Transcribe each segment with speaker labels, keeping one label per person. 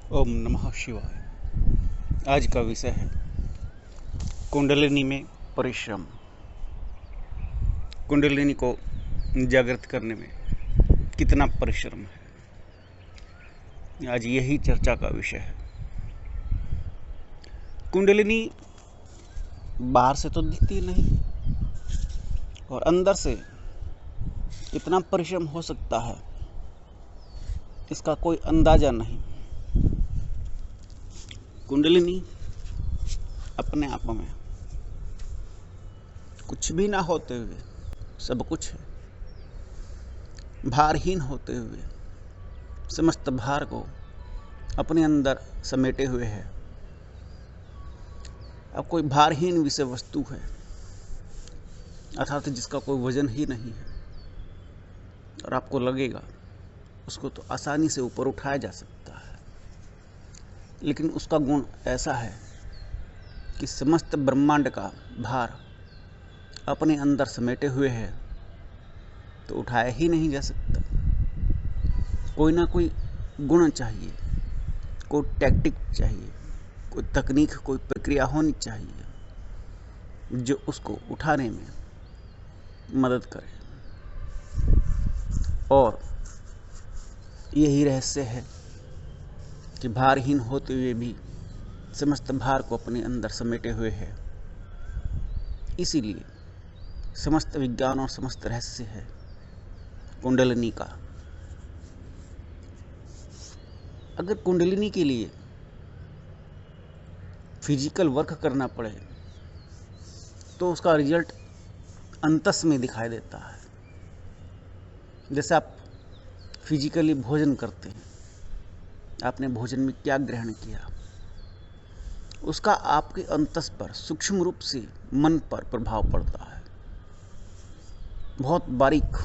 Speaker 1: ओम नमः शिवाय। आज का विषय है कुंडलिनी में परिश्रम। कुंडलिनी को जागृत करने में कितना परिश्रम है, आज यही चर्चा का विषय है। कुंडलिनी बाहर से तो दिखती नहीं और अंदर से कितना परिश्रम हो सकता है इसका कोई अंदाजा नहीं। कुंडलिनी अपने आप में कुछ भी ना होते हुए सब कुछ है, भारहीन होते हुए समस्त भार को अपने अंदर समेटे हुए है। अब कोई भारहीन विषय वस्तु है अर्थात जिसका कोई वजन ही नहीं है और आपको लगेगा उसको तो आसानी से ऊपर उठाया जा सकता है, लेकिन उसका गुण ऐसा है कि समस्त ब्रह्मांड का भार अपने अंदर समेटे हुए है तो उठाया ही नहीं जा सकता। कोई ना कोई गुण चाहिए, कोई टैक्टिक चाहिए, कोई तकनीक, कोई प्रक्रिया होनी चाहिए जो उसको उठाने में मदद करे। और यही रहस्य है कि भारहीन होते हुए भी समस्त भार को अपने अंदर समेटे हुए है। इसीलिए समस्त विज्ञान और समस्त रहस्य है कुंडलिनी का। अगर कुंडलिनी के लिए फिजिकल वर्क करना पड़े तो उसका रिजल्ट अंतस में दिखाई देता है। जैसे आप फिजिकली भोजन करते हैं, आपने भोजन में क्या ग्रहण किया उसका आपके अंतस पर सूक्ष्म रूप से मन पर प्रभाव पड़ता है। बहुत बारीक,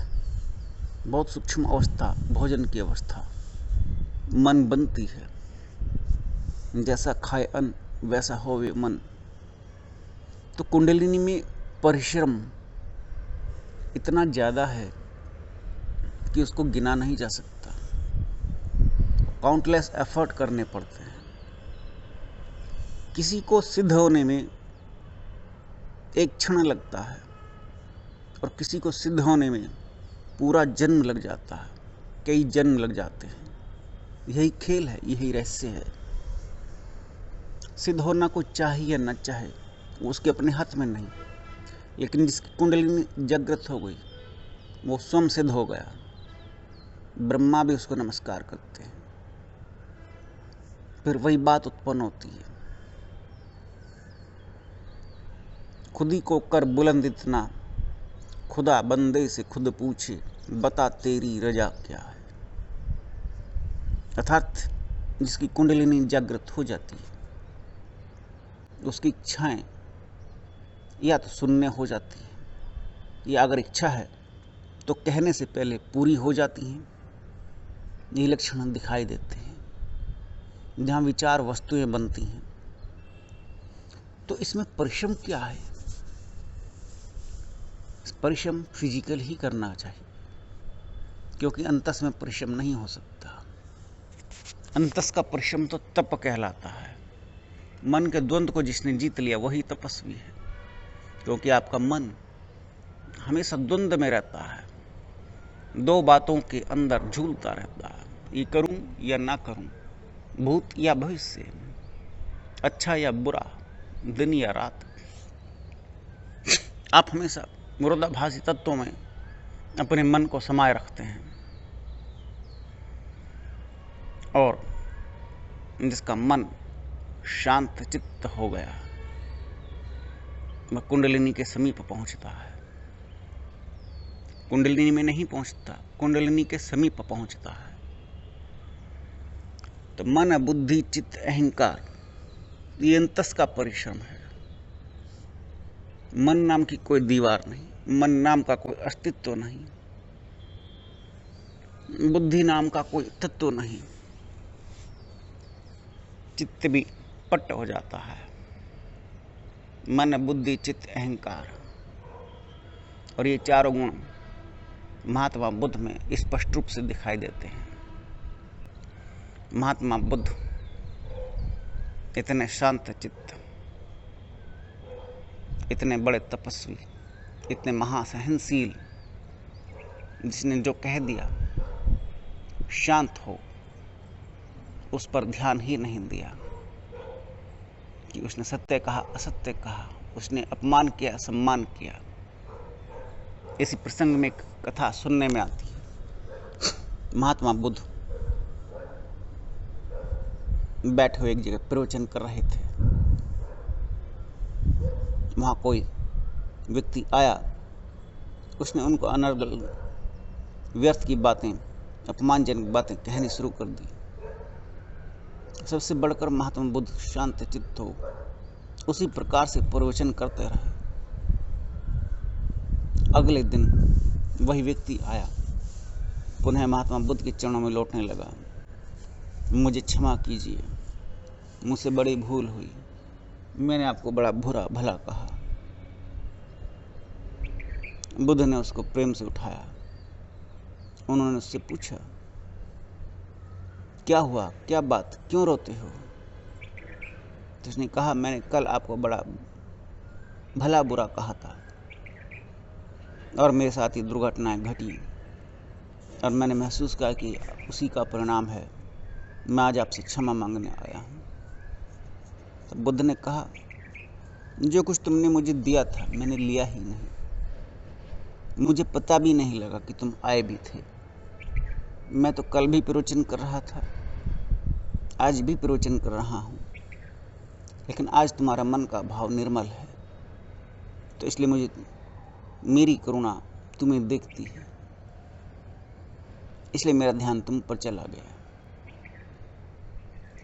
Speaker 1: बहुत सूक्ष्म अवस्था भोजन की अवस्था मन बनती है। जैसा खाए अन्न वैसा होवे मन। तो कुंडलिनी में परिश्रम इतना ज़्यादा है कि उसको गिना नहीं जा सकता। काउंटलेस एफर्ट करने पड़ते हैं। किसी को सिद्ध होने में एक क्षण लगता है और किसी को सिद्ध होने में पूरा जन्म लग जाता है, कई जन्म लग जाते हैं। यही खेल है, यही रहस्य है। सिद्ध होना कोई चाहे या न चाहे वो उसके अपने हाथ में नहीं, लेकिन जिसकी कुंडलिनी जागृत हो गई वो स्वयं सिद्ध हो गया। ब्रह्मा भी उसको नमस्कार करते हैं। फिर वही बात उत्पन्न होती है, खुद ही को कर बुलंद इतना, खुदा बंदे से खुद पूछे बता तेरी रजा क्या है। अर्थात जिसकी कुंडलिनी जागृत हो जाती है उसकी इच्छाएं या तो सुनने हो जाती हैं या अगर इच्छा है तो कहने से पहले पूरी हो जाती हैं। ये लक्षण दिखाई देते हैं जहाँ विचार वस्तुएं बनती हैं। तो इसमें परिश्रम क्या है? परिश्रम फिजिकल ही करना चाहिए, क्योंकि अंतस में परिश्रम नहीं हो सकता। अंतस का परिश्रम तो तप कहलाता है। मन के द्वंद्व को जिसने जीत लिया वही तपस्वी है, क्योंकि आपका मन हमेशा द्वंद्व में रहता है, दो बातों के अंदर झूलता रहता है, ये करूं या ना करूं, भूत या भविष्य, अच्छा या बुरा, दिन या रात। आप हमेशा विरोधाभासी तत्वों में अपने मन को समाये रखते हैं। और जिसका मन शांत चित्त हो गया वह कुंडलिनी के समीप पहुंचता है। कुंडलिनी में नहीं पहुंचता, कुंडलिनी के समीप पहुंचता है। तो मन, बुद्धि, चित्त, अहंकार ये अंतस का परिश्रम है। मन नाम की कोई दीवार नहीं, मन नाम का कोई अस्तित्व नहीं, बुद्धि नाम का कोई तत्व नहीं। चित्त भी पट हो जाता है। मन, बुद्धि, चित्त, अहंकार और ये चारों गुण महात्मा बुद्ध में स्पष्ट रूप से दिखाई देते हैं। महात्मा बुद्ध इतने शांत चित्त, इतने बड़े तपस्वी, इतने महासहनशील, जिसने जो कह दिया शांत हो, उस पर ध्यान ही नहीं दिया कि उसने सत्य कहा असत्य कहा, उसने अपमान किया सम्मान किया। इसी प्रसंग में एक कथा सुनने में आती है। महात्मा बुद्ध बैठे हुए एक जगह प्रवचन कर रहे थे। वहां कोई व्यक्ति आया, उसने उनको अनर्गल व्यर्थ की बातें, अपमानजनक बातें कहनी शुरू कर दी। सबसे बढ़कर महात्मा बुद्ध शांत चित्त हो उसी प्रकार से प्रवचन करते रहे। अगले दिन वही व्यक्ति आया, पुनः महात्मा बुद्ध के चरणों में लौटने लगा। मुझे क्षमा कीजिए, मुझसे बड़ी भूल हुई, मैंने आपको बड़ा बुरा भला कहा। बुद्ध ने उसको प्रेम से उठाया। उन्होंने उससे पूछा, क्या हुआ, क्या बात, क्यों रोते हो? तो उसने कहा, मैंने कल आपको बड़ा भला बुरा कहा था और मेरे साथ ये दुर्घटनाएं घटी और मैंने महसूस किया कि उसी का परिणाम है। मैं आज आपसे क्षमा मांगने आया हूं। तो बुद्ध ने कहा, जो कुछ तुमने मुझे दिया था मैंने लिया ही नहीं, मुझे पता भी नहीं लगा कि तुम आए भी थे। मैं तो कल भी प्रवचन कर रहा था, आज भी प्रवचन कर रहा हूं, लेकिन आज तुम्हारा मन का भाव निर्मल है, तो इसलिए मुझे मेरी करुणा तुम्हें देखती है, इसलिए मेरा ध्यान तुम पर चला गया।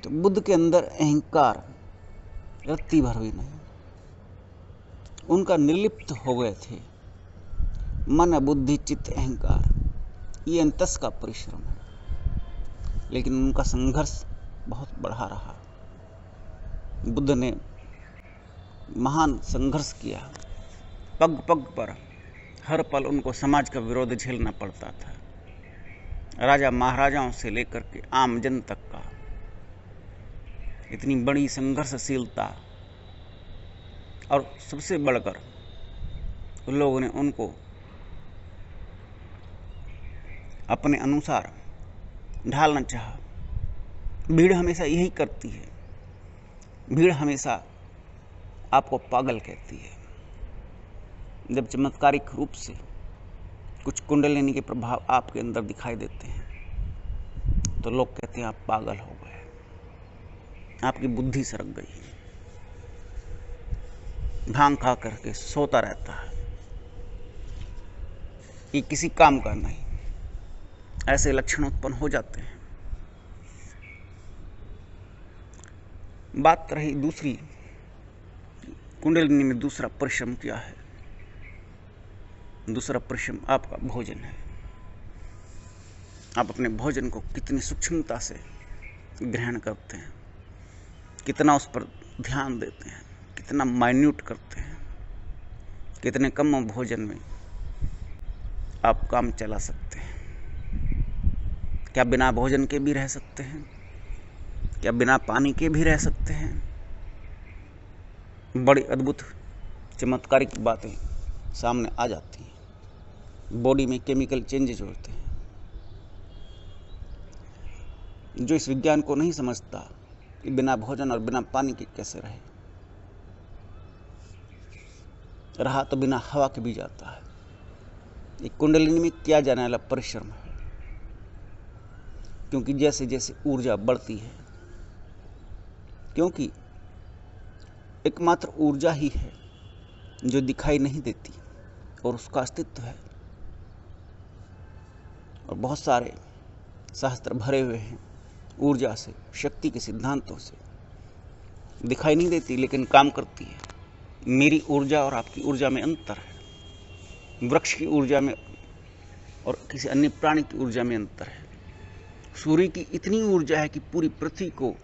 Speaker 1: तो बुद्ध के अंदर अहंकार रत्ती भर भी नहीं, उनका निर्लिप्त हो गए थे। मन बुद्धि चित्त अहंकार, ये अंतस का परिश्रम है, लेकिन उनका संघर्ष बहुत बढ़ा रहा। बुद्ध ने महान संघर्ष किया, पग पग पर हर पल उनको समाज का विरोध झेलना पड़ता था, राजा महाराजाओं से लेकर के आम जन तक का। इतनी बड़ी संघर्षशीलता, और सबसे बढ़कर उन लोगों ने उनको अपने अनुसार ढालना चाहा। भीड़ हमेशा यही करती है, भीड़ हमेशा आपको पागल कहती है। जब चमत्कारिक रूप से कुछ कुंडलिनी के प्रभाव आपके अंदर दिखाई देते हैं तो लोग कहते हैं आप पागल हो गए, आपकी बुद्धि सरक गई, भांग खा करके सोता रहता है, ये किसी काम का नहीं। ऐसे लक्षण उत्पन्न हो जाते हैं। बात रही दूसरी, कुंडलिनी में दूसरा परिश्रम क्या है? दूसरा परिश्रम आपका भोजन है। आप अपने भोजन को कितनी सूक्ष्मता से ग्रहण करते हैं, कितना उस पर ध्यान देते हैं, कितना माइन्यूट करते हैं, कितने कम भोजन में आप काम चला सकते हैं। क्या बिना भोजन के भी रह सकते हैं? क्या बिना पानी के भी रह सकते हैं? बड़ी अद्भुत चमत्कारिक बातें सामने आ जाती हैं। बॉडी में केमिकल चेंजेज होते हैं। जो इस विज्ञान को नहीं समझता कि बिना भोजन और बिना पानी के कैसे रहा तो बिना हवा के भी जाता है। ये कुंडलिनी में किया जाने वाला परिश्रम है, क्योंकि जैसे जैसे ऊर्जा बढ़ती है, क्योंकि एकमात्र ऊर्जा ही है जो दिखाई नहीं देती और उसका अस्तित्व है, और बहुत सारे शास्त्र भरे हुए हैं ऊर्जा से, शक्ति के सिद्धांतों से। दिखाई नहीं देती लेकिन काम करती है। मेरी ऊर्जा और आपकी ऊर्जा में अंतर है, वृक्ष की ऊर्जा में और किसी अन्य प्राणी की ऊर्जा में अंतर है। सूर्य की इतनी ऊर्जा है कि पूरी पृथ्वी को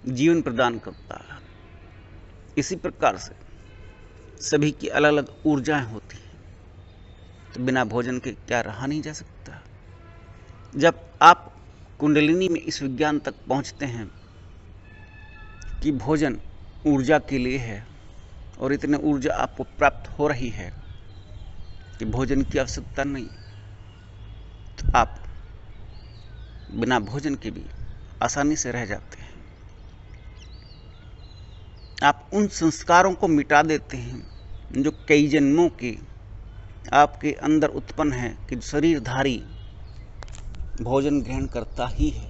Speaker 1: जीवन प्रदान करता है। इसी प्रकार से सभी की अलग अलग ऊर्जाएं होती हैं, तो बिना भोजन के क्या रहा नहीं जा सकता। जब आप कुंडलिनी में इस विज्ञान तक पहुंचते हैं कि भोजन ऊर्जा के लिए है और इतनी ऊर्जा आपको प्राप्त हो रही है कि भोजन की आवश्यकता नहीं, तो आप बिना भोजन के भी आसानी से रह जाते हैं। आप उन संस्कारों को मिटा देते हैं जो कई जन्मों के आपके अंदर उत्पन्न है कि शरीरधारी भोजन ग्रहण करता ही है।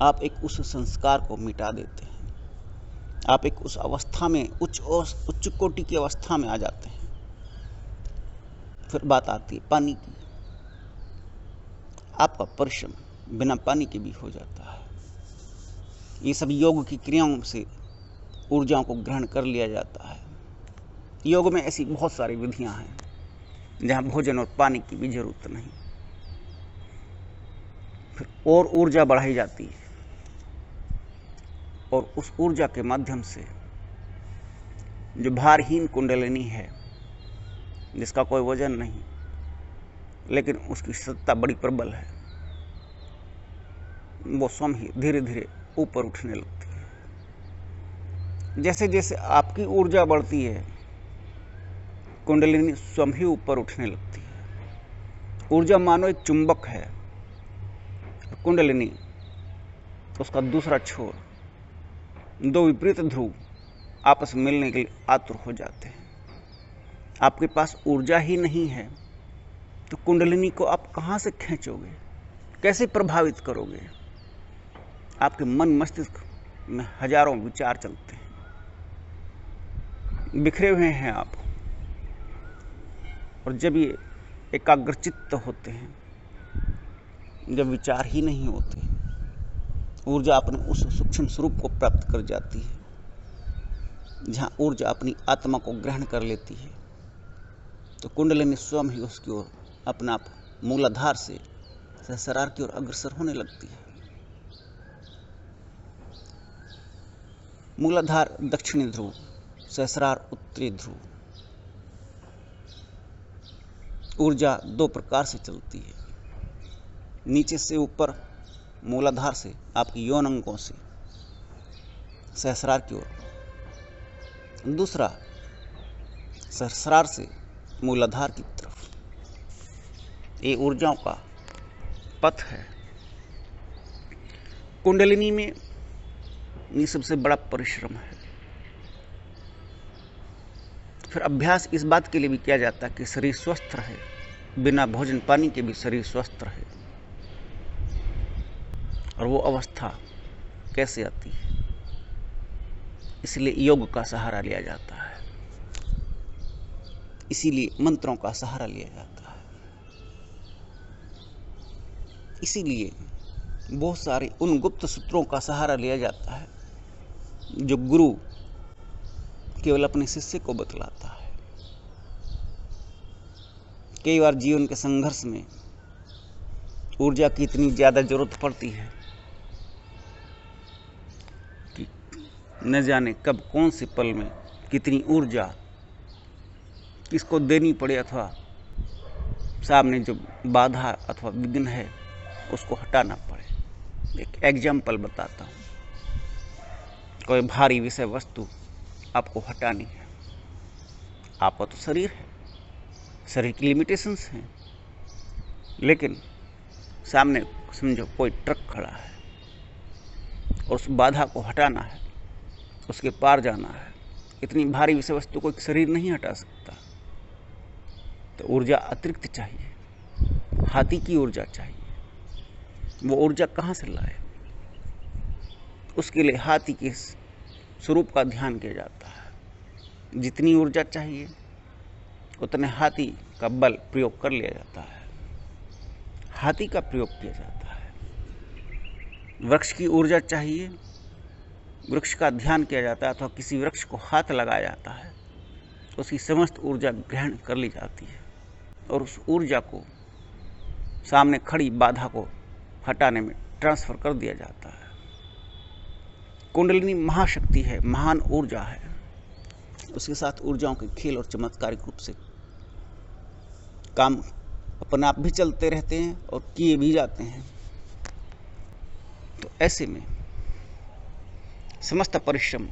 Speaker 1: आप एक उस संस्कार को मिटा देते हैं। आप एक उस अवस्था में उच्च कोटि की अवस्था में आ जाते हैं। फिर बात आती है पानी की। आपका परिश्रम बिना पानी के भी हो जाता है। ये सब योग की क्रियाओं से ऊर्जाओं को ग्रहण कर लिया जाता है। योग में ऐसी बहुत सारी विधियां हैं जहां भोजन और पानी की भी जरूरत नहीं। फिर और ऊर्जा बढ़ाई जाती है और उस ऊर्जा के माध्यम से जो भारहीन कुंडलिनी है, जिसका कोई वजन नहीं लेकिन उसकी सत्ता बड़ी प्रबल है, वो स्वयं ही धीरे धीरे ऊपर उठने लगती है। जैसे जैसे आपकी ऊर्जा बढ़ती है, कुंडलिनी स्वयं ही ऊपर उठने लगती है। ऊर्जा मानो एक चुंबक है, कुंडलिनी उसका दूसरा छोर, दो विपरीत ध्रुव आपस में मिलने के लिए आतुर हो जाते हैं। आपके पास ऊर्जा ही नहीं है तो कुंडलिनी को आप कहां से खींचोगे, कैसे प्रभावित करोगे? आपके मन मस्तिष्क में हजारों विचार चलते हैं, बिखरे हुए हैं आप। और जब ये एकाग्रचित्त होते हैं, जब विचार ही नहीं होते, ऊर्जा अपने उस सूक्ष्म स्वरूप को प्राप्त कर जाती है जहां ऊर्जा अपनी आत्मा को ग्रहण कर लेती है, तो कुंडलिनी स्वयं ही उसकी ओर अपना आप मूलाधार से सहस्रार की ओर अग्रसर होने लगती है। मूलाधार दक्षिणी ध्रुव, सहस्रार उत्तरी ध्रुव। ऊर्जा दो प्रकार से चलती है, नीचे से ऊपर मूलाधार से आपकी यौन अंगों से सहस्रार की ओर, दूसरा सहस्रार से मूलाधार की तरफ। ये ऊर्जाओं का पथ है। कुंडलिनी में ये सबसे बड़ा परिश्रम है। फिर अभ्यास इस बात के लिए भी किया जाता है कि शरीर स्वस्थ रहे, बिना भोजन पानी के भी शरीर स्वस्थ रहे। और वो अवस्था कैसे आती है? इसलिए योग का सहारा लिया जाता है, इसीलिए मंत्रों का सहारा लिया जाता है, इसीलिए बहुत सारे उन गुप्त सूत्रों का सहारा लिया जाता है जो गुरु केवल अपने शिष्य को बतलाता है। कई बार जीवन के संघर्ष में ऊर्जा की इतनी ज्यादा जरूरत पड़ती है कि न जाने कब कौन से पल में कितनी ऊर्जा किसको देनी पड़े, अथवा सामने जो बाधा अथवा विघ्न है उसको हटाना पड़े। एक एग्जाम्पल बताता हूँ। कोई भारी विषय वस्तु आपको हटानी है, आपका तो शरीर है, शरीर की लिमिटेशंस हैं, लेकिन सामने समझो कोई ट्रक खड़ा है और उस बाधा को हटाना है, उसके पार जाना है। इतनी भारी विषय वस्तु को एक शरीर नहीं हटा सकता, तो ऊर्जा अतिरिक्त चाहिए, हाथी की ऊर्जा चाहिए। वो ऊर्जा कहाँ से लाए? उसके लिए हाथी के स्वरूप का ध्यान किया जाता है। जितनी ऊर्जा चाहिए उतने हाथी का बल प्रयोग कर लिया जाता है, हाथी का प्रयोग किया जाता है। वृक्ष की ऊर्जा चाहिए, वृक्ष का ध्यान किया जाता है, अथवा किसी वृक्ष को हाथ लगाया जाता है, उसकी समस्त ऊर्जा ग्रहण कर ली जाती है और उस ऊर्जा को सामने खड़ी बाधा को हटाने में ट्रांसफर कर दिया जाता है। कुंडलिनी महाशक्ति है, महान ऊर्जा है। उसके साथ ऊर्जाओं के खेल और चमत्कारिक रूप से काम अपने आप भी चलते रहते हैं और किए भी जाते हैं। तो ऐसे में समस्त परिश्रम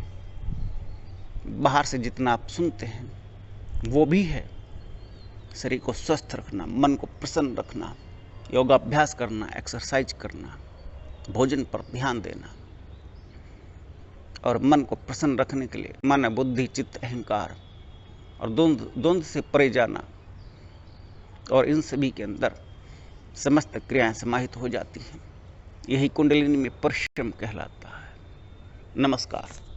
Speaker 1: बाहर से जितना आप सुनते हैं वो भी है शरीर को स्वस्थ रखना, मन को प्रसन्न रखना, योगाभ्यास करना, एक्सरसाइज करना, भोजन पर ध्यान देना और मन को प्रसन्न रखने के लिए मन, बुद्धि, चित्त, अहंकार और द्वंद्व से परे जाना, और इन सभी के अंदर समस्त क्रियाएं समाहित हो जाती हैं। यही कुंडलिनी में परिश्रम कहलाता है। नमस्कार।